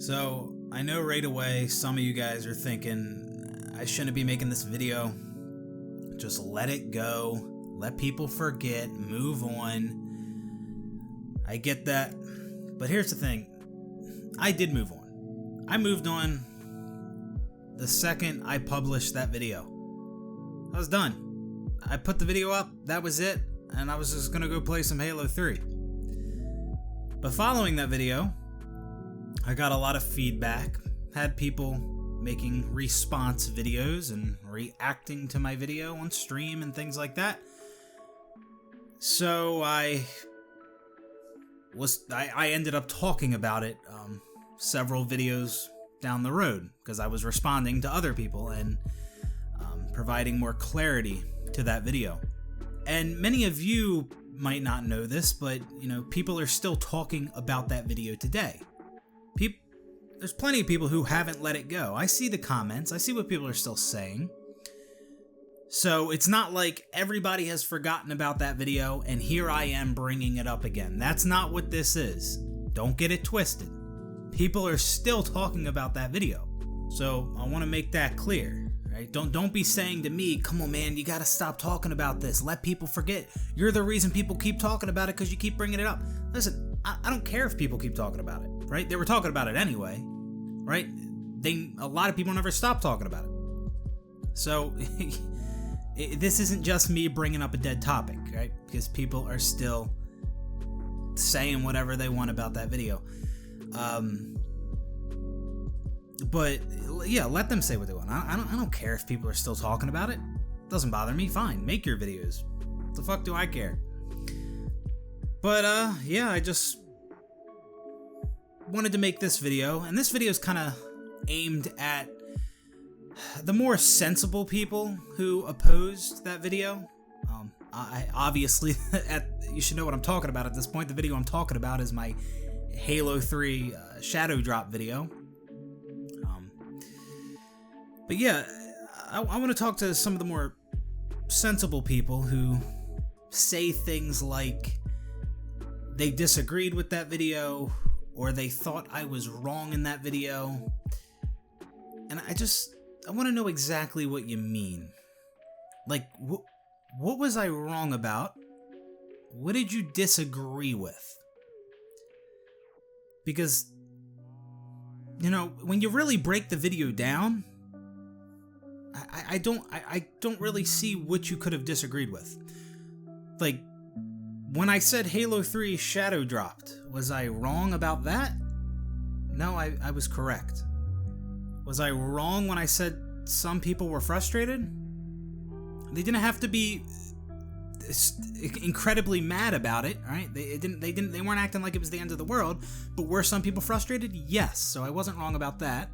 So, I know right away some of you guys are thinking, I shouldn't be making this video. Just let it go. Let people forget. Move on. I get that. But here's the thing. I did move on. I moved on the second I published that video. I was done. I put the video up. That was it. And I was just going to go play some Halo 3. But following that video, I got a lot of feedback. Had people making response videos and reacting to my video on stream and things like that. So I ended up talking about it several videos down the road because I was responding to other people and providing more clarity to that video. And many of you might not know this, but people are still talking about that video today. There's plenty of people who haven't let it go. I see the comments. I see what people are still saying. So it's not like everybody has forgotten about that video and here I am bringing it up again. That's not what this is. Don't get it twisted. People are still talking about that video. So I want to make that clear, right? Don't be saying to me, come on man, you got to stop talking about this. Let people forget. You're the reason people keep talking about it because you keep bringing it up. Listen, I don't care if people keep talking about it, right? They were talking about it anyway, right? A lot of people never stop talking about it. So this isn't just me bringing up a dead topic, right? Because people are still saying whatever they want about that video. But yeah, let them say what they want. I don't care if people are still talking about it. Doesn't bother me. Fine, make your videos. What the fuck do I care? But yeah, I just wanted to make this video, and this video is kind of aimed at the more sensible people who opposed that video. I obviously, you should know what I'm talking about at this point. The video I'm talking about is my Halo 3 Shadow Drop video. But yeah, I want to talk to some of the more sensible people who say things like they disagreed with that video or they thought I was wrong in that video. And I want to know exactly what you mean. Like, what was I wrong about? What did you disagree with? Because, when you really break the video down, I don't really see what you could have disagreed with. Like, when I said Halo 3 Shadow dropped, was I wrong about that? No, I was correct. Was I wrong when I said some people were frustrated? They didn't have to be incredibly mad about it, right? They weren't acting like it was the end of the world, but were some people frustrated? Yes, so I wasn't wrong about that.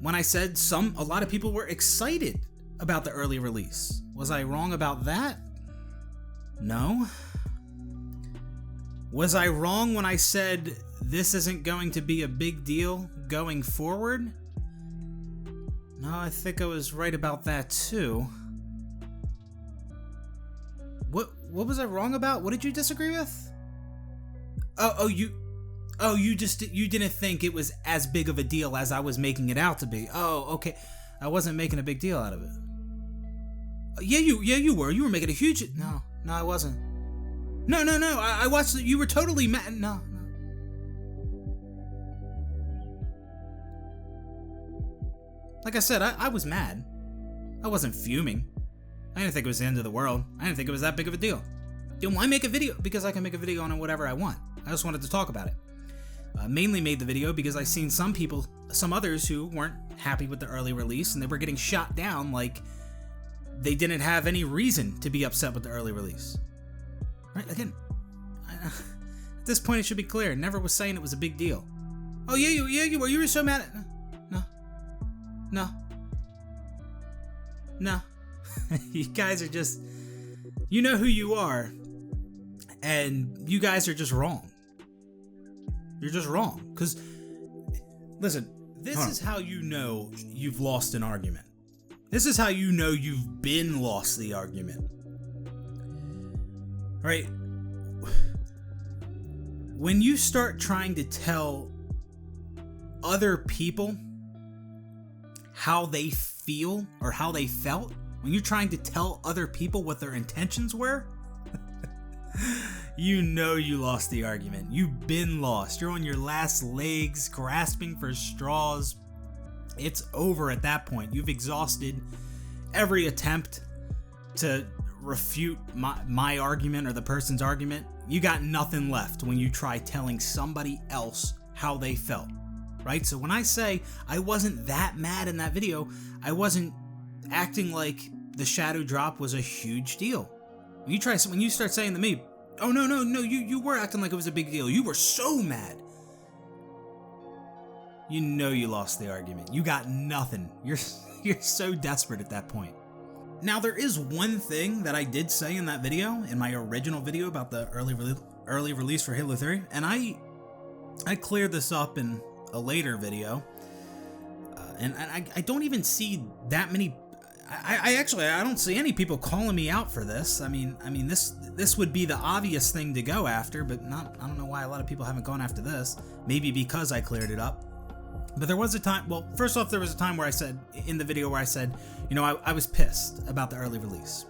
When I said a lot of people were excited about the early release, was I wrong about that? No. Was I wrong when I said this isn't going to be a big deal going forward? No, I think I was right about that too. What was I wrong about? What did you disagree with? You didn't think it was as big of a deal as I was making it out to be. Oh, okay. I wasn't making a big deal out of it. Yeah, you were. You were making a huge... No, I wasn't. No. I watched it. You were totally mad. No. Like I said, I was mad. I wasn't fuming. I didn't think it was the end of the world. I didn't think it was that big of a deal. Why make a video? Because I can make a video on whatever I want. I just wanted to talk about it. Mainly made the video because I seen some others who weren't happy with the early release, and they were getting shot down like they didn't have any reason to be upset with the early release. Right? Again, at this point it should be clear. Never was saying it was a big deal. Oh yeah, you were. You were so mad at... No. You guys are just... You know who you are, and you guys are just wrong. You're just wrong. Because, listen, this is how you know you've lost an argument. This is how you know you've been lost the argument. Right? when you start trying to tell other people how they feel or how they felt, when you're trying to tell other people what their intentions were, you know you lost the argument. You've been lost. You're on your last legs, grasping for straws. It's over at that point. You've exhausted every attempt to refute my argument or the person's argument. You got nothing left when you try telling somebody else how they felt, right? So when I say I wasn't that mad in that video, I wasn't acting like the shadow drop was a huge deal. When you start saying to me, oh no, you were acting like it was a big deal. You were so mad. You know you lost the argument. You got nothing. You're so desperate at that point. Now, there is one thing that I did say in that video, in my original video about the early release for Halo 3, and I cleared this up in a later video, and I don't even see that many. I don't see any people calling me out for this. I mean this would be the obvious thing to go after, but I don't know why a lot of people haven't gone after this. Maybe because I cleared it up. But there was a time, well, first off, there was a time where I said, in the video where I said, I was pissed about the early release.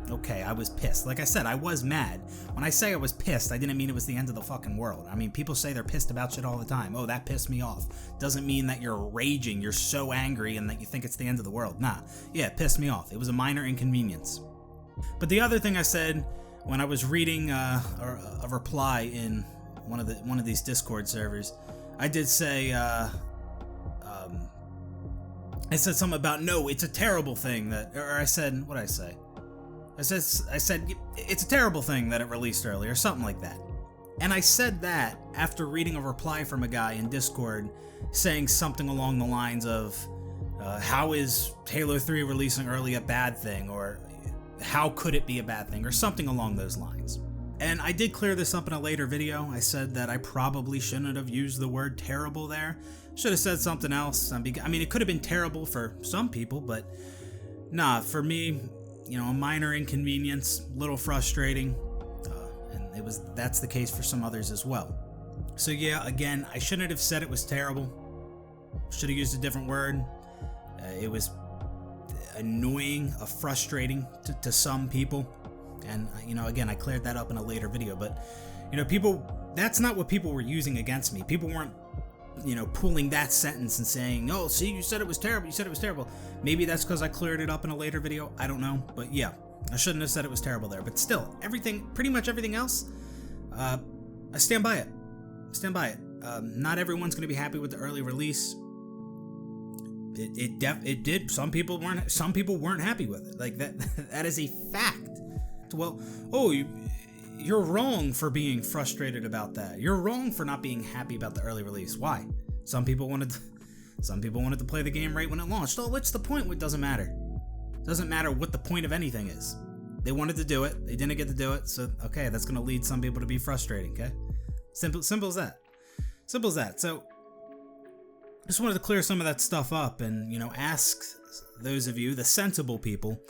Okay, I was pissed. Like I said, I was mad. When I say I was pissed, I didn't mean it was the end of the fucking world. I mean, people say they're pissed about shit all the time. Oh, that pissed me off. Doesn't mean that you're raging, you're so angry and that you think it's the end of the world. Nah, yeah, it pissed me off. It was a minor inconvenience. But the other thing I said when I was reading a reply in one of these Discord servers, I did say, I said something about, no, it's a terrible thing that, or I said, what did I say? I said, it's a terrible thing that it released early, or something like that. And I said that after reading a reply from a guy in Discord saying something along the lines of, how is Halo 3 releasing early a bad thing, or how could it be a bad thing, or something along those lines. And I did clear this up in a later video. I said that I probably shouldn't have used the word terrible there. Should have said something else. I mean, it could have been terrible for some people, but nah, for me, a minor inconvenience, little frustrating, and that's the case for some others as well. So yeah, again, I shouldn't have said it was terrible. Should have used a different word. It was annoying, frustrating to some people. And, again, I cleared that up in a later video, but, that's not what people were using against me. People weren't, pulling that sentence and saying, oh, see, you said it was terrible. Maybe that's because I cleared it up in a later video. I don't know. But yeah, I shouldn't have said it was terrible there. But still, pretty much everything else, I stand by it. Not everyone's going to be happy with the early release. It did. Some people weren't happy with it. Like that is a fact. Well, you're wrong for being frustrated about that. You're wrong for not being happy about the early release. Why? Some people wanted to play the game right when it launched. Oh, what's the point? It doesn't matter. It doesn't matter what the point of anything is. They wanted to do it. They didn't get to do it. So, okay, that's going to lead some people to be frustrating, okay? Simple as that. Simple as that. So, just wanted to clear some of that stuff up and, ask those of you, the sensible people,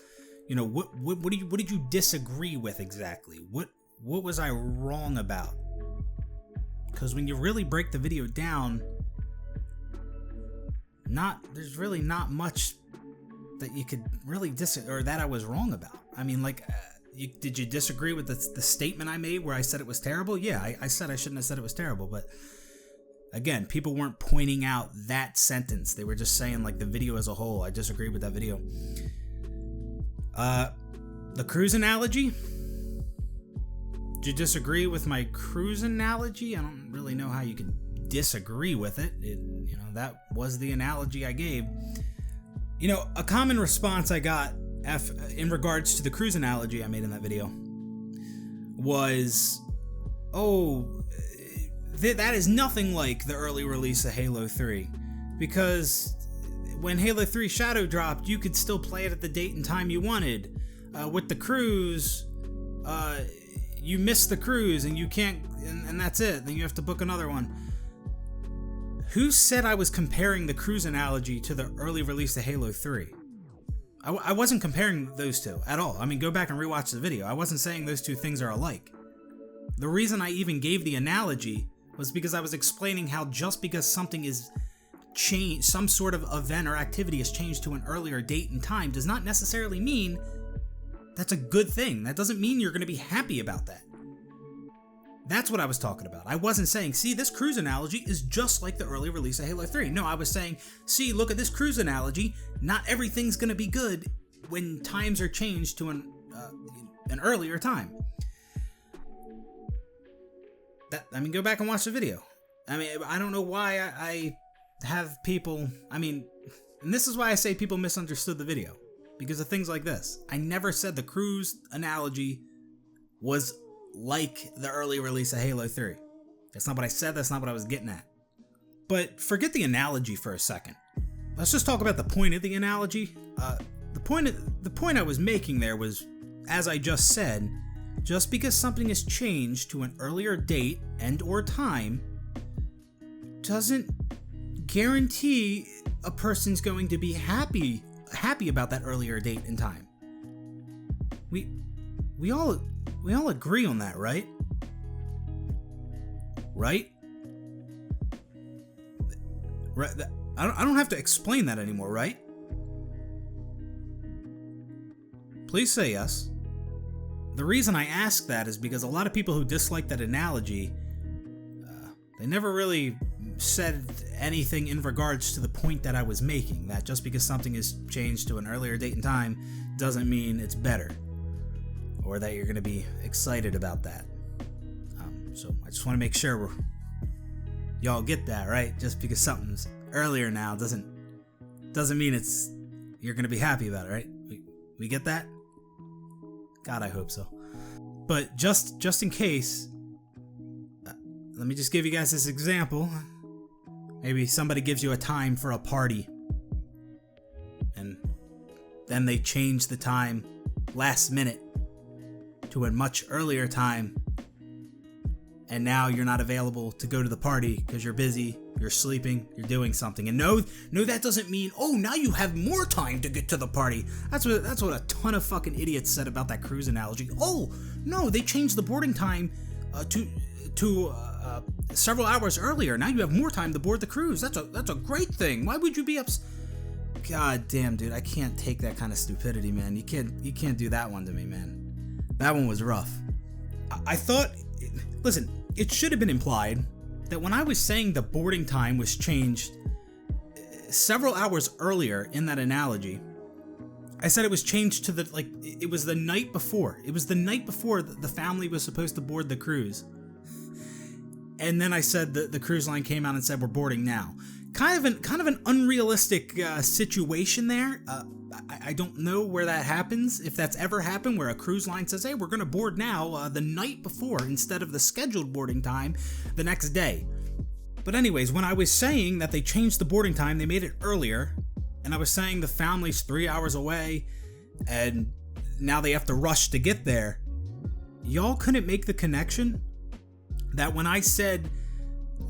what did you disagree with exactly? What was I wrong about? Because when you really break the video down, there's really not much that you could really or that I was wrong about. I mean, did you disagree with the statement I made where I said it was terrible? Yeah, I said I shouldn't have said it was terrible, but again, people weren't pointing out that sentence. They were just saying the video as a whole. I disagree with that video. The cruise analogy? Did you disagree with my cruise analogy? I don't really know how you could disagree with it. That was the analogy I gave. A common response I got in regards to the cruise analogy I made in that video was, that is nothing like the early release of Halo 3, because when Halo 3 Shadow dropped, you could still play it at the date and time you wanted. With the cruise, you miss the cruise and you can't, and that's it. Then you have to book another one. Who said I was comparing the cruise analogy to the early release of Halo 3? I wasn't comparing those two at all. I mean, go back and rewatch the video. I wasn't saying those two things are alike. The reason I even gave the analogy was because I was explaining how just because something is changed, some sort of event or activity is changed to an earlier date and time, does not necessarily mean that's a good thing. That doesn't mean you're going to be happy about that. That's what I was talking about. I wasn't saying, see, this cruise analogy is just like the early release of Halo 3. No, I was saying, see, look at this cruise analogy. Not everything's going to be good when times are changed to an earlier time. Go back and watch the video. I don't know why I have people, and this is why I say people misunderstood the video. Because of things like this. I never said the cruise analogy was like the early release of Halo 3. That's not what I said, that's not what I was getting at. But forget the analogy for a second. Let's just talk about the point of the analogy. The point I was making there was, as I just said, just because something is changed to an earlier date and or time doesn't guarantee a person's going to be happy about that earlier date and time. We all agree on that, right? Right? Right. I don't have to explain that anymore, right? Please say yes. The reason I ask that is because a lot of people who dislike that analogy, they never really said anything in regards to the point that I was making, that just because something is changed to an earlier date and time doesn't mean it's better, or that you're going to be excited about that. So I just want to make sure y'all get that, right? Just because something's earlier now doesn't mean you're going to be happy about it, right? We get that? God, I hope so. But just in case, let me just give you guys this example. Maybe somebody gives you a time for a party, and then they change the time last minute to a much earlier time, and now you're not available to go to the party because you're busy, you're sleeping, you're doing something. And no, that doesn't mean, oh, now you have more time to get to the party. That's what a ton of fucking idiots said about that cruise analogy. Oh, no, they changed the boarding time to several hours earlier. Now you have more time to board the cruise. That's a great thing. Why would you be upset? God damn, dude, I can't take that kind of stupidity, man. You can't do that one to me, man. That one was rough. I thought, listen, it should have been implied that when I was saying the boarding time was changed several hours earlier in that analogy, I said it was changed to it was the night before. It was the night before the family was supposed to board the cruise. And then I said the cruise line came out and said, we're boarding now. Kind of an unrealistic situation there. I don't know where that happens, if that's ever happened, where a cruise line says, hey, we're going to board now the night before instead of the scheduled boarding time the next day. But anyways, when I was saying that they changed the boarding time, they made it earlier, and I was saying the family's 3 hours away, and now they have to rush to get there, y'all couldn't make the connection that when I said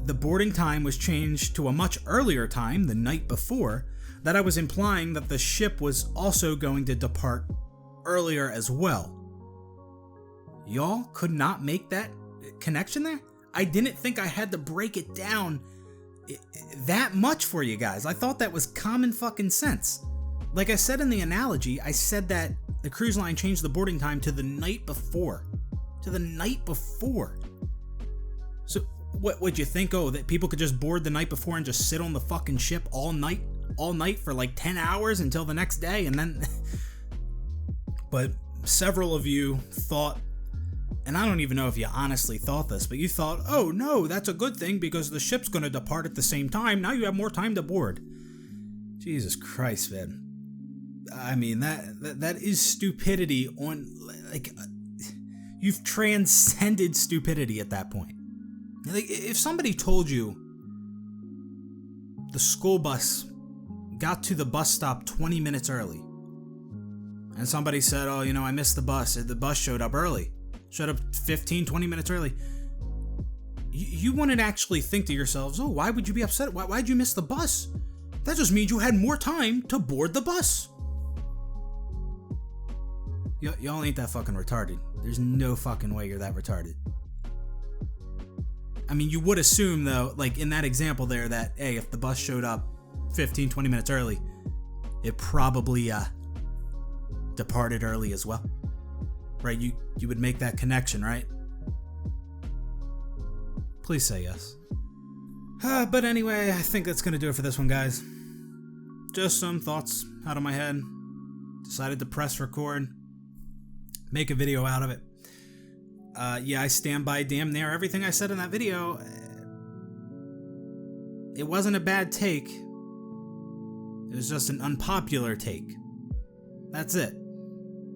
the boarding time was changed to a much earlier time, the night before, that I was implying that the ship was also going to depart earlier as well. Y'all could not make that connection there? I didn't think I had to break it down that much for you guys. I thought that was common fucking sense. Like I said in the analogy, I said that the cruise line changed the boarding time to the night before. To the night before. So what would you think? Oh, that people could just board the night before and just sit on the fucking ship all night for like 10 hours until the next day, and then but several of you thought, and I don't even know if you honestly thought this, but you thought, oh no, that's a good thing because the ship's going to depart at the same time. Now you have more time to board. Jesus Christ, man. I mean, that is stupidity on, like, you've transcended stupidity at that point. Like, if somebody told you the school bus got to the bus stop 20 minutes early, and somebody said, oh, I missed the bus. The bus showed up early. Showed up 15, 20 minutes early. You wouldn't actually think to yourselves, oh, why would you be upset? Why'd you miss the bus? That just means you had more time to board the bus. Y'all ain't that fucking retarded. There's no fucking way you're that retarded. I mean, you would assume, though, like in that example there, that, hey, if the bus showed up 15, 20 minutes early, it probably departed early as well. Right? You would make that connection, right? Please say yes. But anyway, I think that's going to do it for this one, guys. Just some thoughts out of my head. Decided to press record. Make a video out of it. Yeah, I stand by damn near everything I said in that video. It wasn't a bad take. It was just an unpopular take. That's it.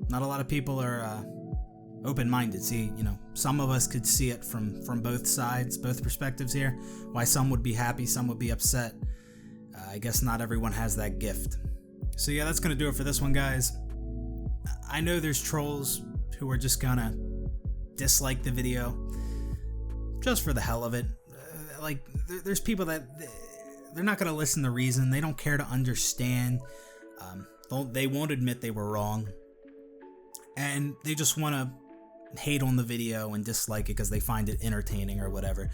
Not a lot of people are open-minded. See, some of us could see it from both sides, both perspectives here. Why some would be happy, some would be upset. I guess not everyone has that gift. So yeah, that's going to do it for this one, guys. I know there's trolls who are just gonna dislike the video just for the hell of it. There's people that they're not gonna listen to reason. They don't care to understand. They won't admit they were wrong, and they just want to hate on the video and dislike it because they find it entertaining or whatever.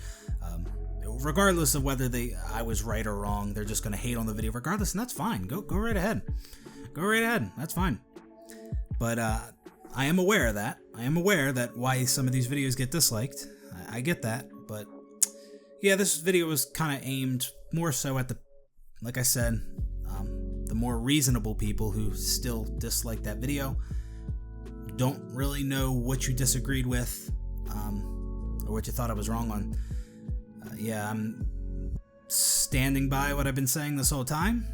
Regardless of whether I was right or wrong, they're just gonna hate on the video regardless, and that's fine. Go right ahead. Go right ahead. That's fine. But I am aware of that. I am aware that why some of these videos get disliked. I get that, but yeah, this video was kind of aimed more so at like I said, the more reasonable people who still dislike that video. Don't really know what you disagreed with, or what you thought I was wrong on. Yeah, I'm standing by what I've been saying this whole time.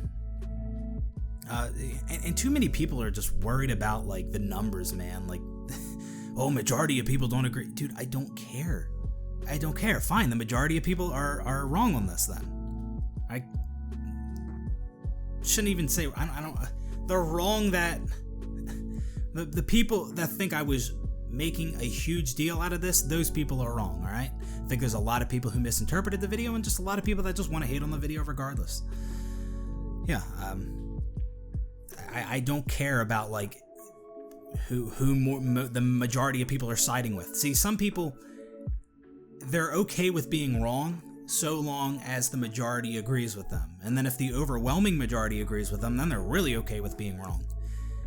And too many people are just worried about like the numbers, man. Like, oh, majority of people don't agree. Dude, I don't care. I don't care. Fine, the majority of people are wrong on this then. I shouldn't even say, I don't, they're wrong that, the people that think I was making a huge deal out of this, those people are wrong, alright? I think there's a lot of people who misinterpreted the video and just a lot of people that just want to hate on the video regardless. Yeah, I don't care about like who the majority of people are siding with. See, some people, they're okay with being wrong so long as the majority agrees with them. And then if the overwhelming majority agrees with them, then they're really okay with being wrong.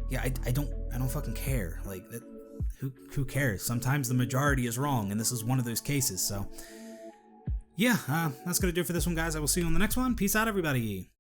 Yeah, I don't fucking care. Like, who cares? Sometimes the majority is wrong, and this is one of those cases. So, yeah, that's gonna do it for this one, guys. I will see you on the next one. Peace out, everybody.